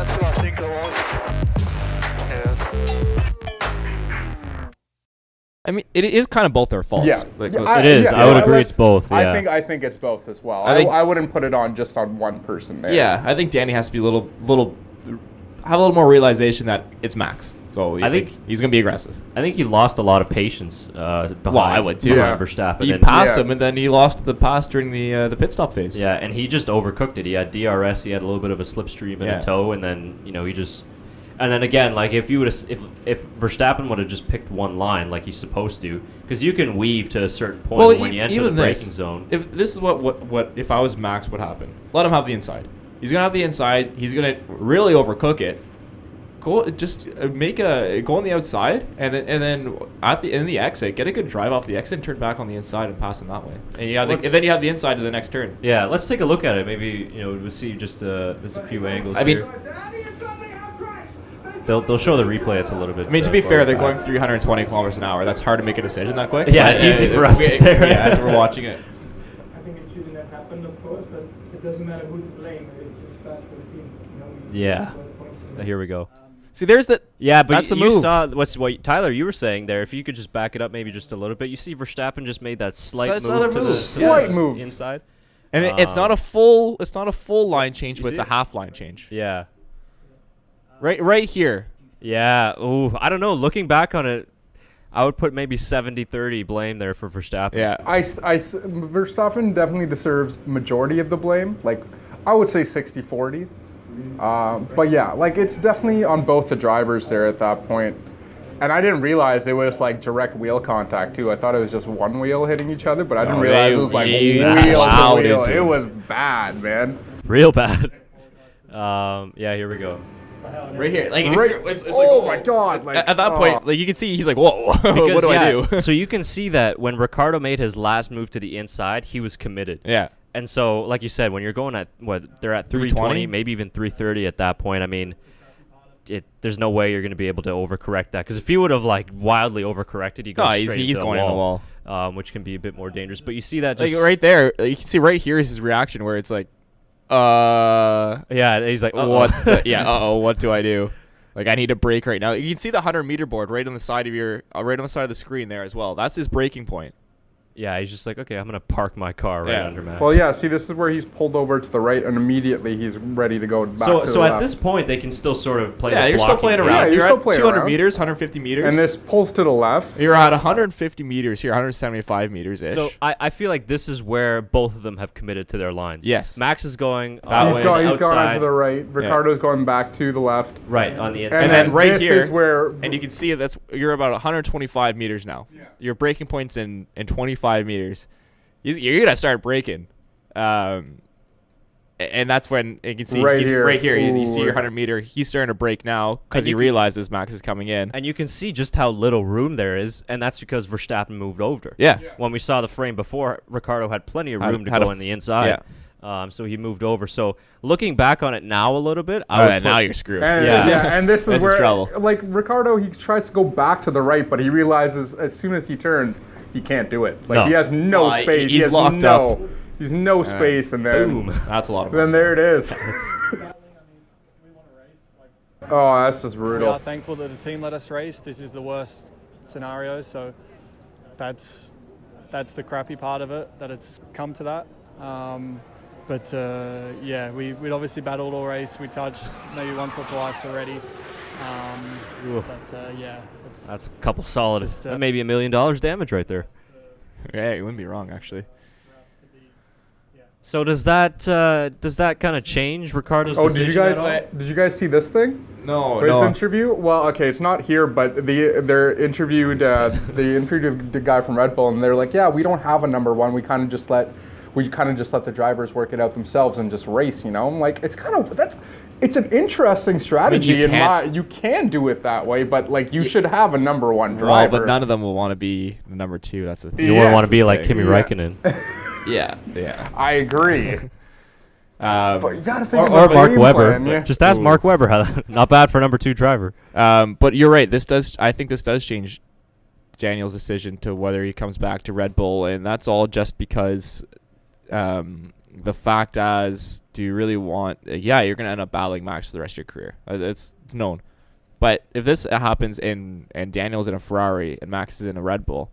that's what I think it was. Yes. I mean, it is kind of both their faults. Yeah. Like, It is. I would agree it's both. Yeah. I think it's both as well. I think- I wouldn't put it on just on one person there. Yeah, I think Danny has to be have a little more realization that it's Max. So I think he's gonna be aggressive. I think he lost a lot of patience behind, I would too. behind Verstappen. He And- passed him, and then he lost the pass during the pit stop phase. Yeah, and he just overcooked it. He had DRS, he had a little bit of a slipstream and a toe, and then he just. And then again, like if Verstappen would have just picked one line like he's supposed to, because you can weave to a certain point when you enter the braking zone. If this is what if I was Max would happen? Let him have the inside. He's gonna have the inside. He's gonna really overcook it. Go just go on the outside, and then in the exit, get a good drive off the exit, and turn back on the inside and pass him that way. And then you have the inside to the next turn. Yeah, let's take a look at it. Maybe we'll see just there's a few angles. I mean, here. They'll show the replay. It's a little bit. I mean, to be fair, they're going 320 kilometers an hour. That's hard to make a decision that quick. Yeah, easy for us to say, right? Yeah, as we're watching it. I think it shouldn't have happened, of course, but it doesn't matter who to blame. It's just bad for the team. Yeah. Here we go. See, there's the but that's the you move. saw what Tyler you were saying there. If you could just back it up maybe just a little bit, you see Verstappen just made that slight move to the inside, and it's not a full line change, but it's a it? half line change. Yeah. Right here. Yeah. Ooh, I don't know. Looking back on it, I would put maybe 70-30 blame there for Verstappen. Yeah. Verstappen definitely deserves majority of the blame. Like, I would say 60-40. But yeah, like it's definitely on both the drivers there at that point. And I didn't realize it was like direct wheel contact too. I thought it was just one wheel hitting each other, but I didn't realize it was like wheel to wheel. It was bad, man. Real bad. Yeah, here we go. Right here, like it's like, oh my god! Like, at that point, like you can see, he's like, "Whoa, what do I do?" So you can see that when Ricciardo made his last move to the inside, he was committed. Yeah. And so, like you said, when you're going at they're at 320, maybe even 330 at that point. I mean, there's no way you're going to be able to overcorrect that, because if he would have like wildly overcorrected, he goes straight he's into going the in the wall, wall, which can be a bit more dangerous. But you see that just like right there, you can see right here is his reaction where it's like, yeah, he's like, what? What do I do? Like, I need to brake right now. You can see the 100-meter board right on the side of the screen there as well. That's his braking point. Yeah, he's just like, okay, I'm going to park my car right under Max. Well, yeah, see, this is where he's pulled over to the right, and immediately he's ready to go back to the left. So at this point, they can still sort of play the you're still playing game. around. Yeah, you're still at playing 200 around. meters, 150 meters. And this pulls to the left. You're at 150 meters here, 175 meters-ish. So I feel like this is where both of them have committed to their lines. Yes. Max is going He's gone outside. to the right. Ricciardo's going back to the left. Right, on the inside. And then right this here, is where and you can see you're about 125 meters now. Yeah. Your braking point's in 25 meters. You're gonna start braking, and that's when you can see right here. You see your 100-meter. He's starting to brake now because he realizes Max is coming in, and you can see just how little room there is, and that's because Verstappen moved over. Yeah. When we saw the frame before, Ricciardo had plenty of room to go on the inside. Yeah. So he moved over. So looking back on it now a little bit, now you're screwed. And, Yeah. and this is where, trouble. like, Ricciardo, he tries to go back to the right, but he realizes as soon as he turns, he can't do it. Like, he has no space. He's locked up. He's no space, and then boom. That's a lot of. Then there it is. Oh, that's just We brutal. are thankful that the team let us race. This is the worst scenario, so that's the crappy part of it, that it's come to that. Yeah, we'd obviously battled all race. We touched maybe once or twice already. That's a couple solid. That may be $1 million damage right there. Yeah, you wouldn't be wrong actually. So does that kind of change Ricciardo's decision at all? Did you guys see this thing? No, His interview? Well, okay, it's not here, but they interviewed the guy from Red Bull, and they're like, yeah, we don't have a number one. We kind of just let the drivers work it out themselves and just race. I'm like, it's an interesting strategy. I mean, you can do it that way, but like you should have a number one driver. Well, but none of them will want to be the number two. That's the thing. You wouldn't want to be like Kimi Räikkönen. Yeah. I agree. But you gotta think or of a Mark game Webber. plan, yeah. Just ask Mark Webber how not bad for number 2 driver. But you're right. I think this does change Daniel's decision to whether he comes back to Red Bull, and that's all just because the fact as, do you really want? Yeah, you're gonna end up battling Max for the rest of your career. It's known. But if this happens and Daniel's in a Ferrari and Max is in a Red Bull,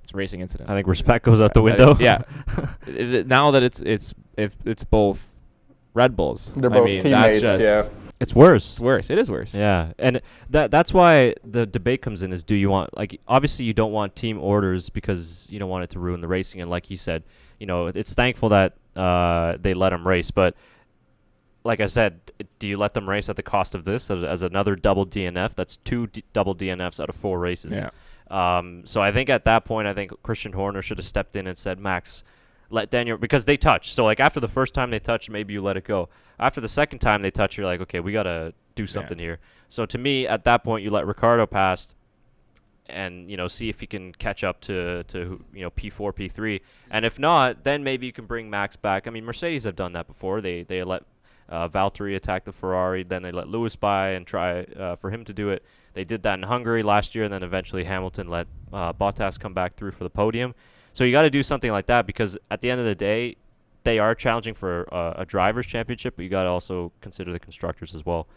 it's a racing incident. I think respect goes out the window. Yeah. Now that it's both Red Bulls, They're both teammates. Yeah. It's worse. It's worse. It is worse. Yeah, and that's why the debate comes in is, do you want, like, obviously you don't want team orders because you don't want it to ruin the racing, and like he said, it's thankful that they let him race, but like I said, do you let them race at the cost of this as another double DNF? That's two double DNFs out of 4 races. Yeah. So I think at that point, I think Christian Horner should have stepped in and said, Max, let Daniel, because they touched. So like after the first time they touched, maybe you let it go. After the second time they touch, you're like, okay, we got to do something here. So to me, at that point, you let Ricciardo pass and, see if he can catch up to P4, P3. And if not, then maybe you can bring Max back. I mean, Mercedes have done that before. They let Valtteri attack the Ferrari. Then they let Lewis by and try for him to do it. They did that in Hungary last year, and then eventually Hamilton let Bottas come back through for the podium. So you got to do something like that, because at the end of the day, they are challenging for a driver's championship, but you got to also consider the constructors as well.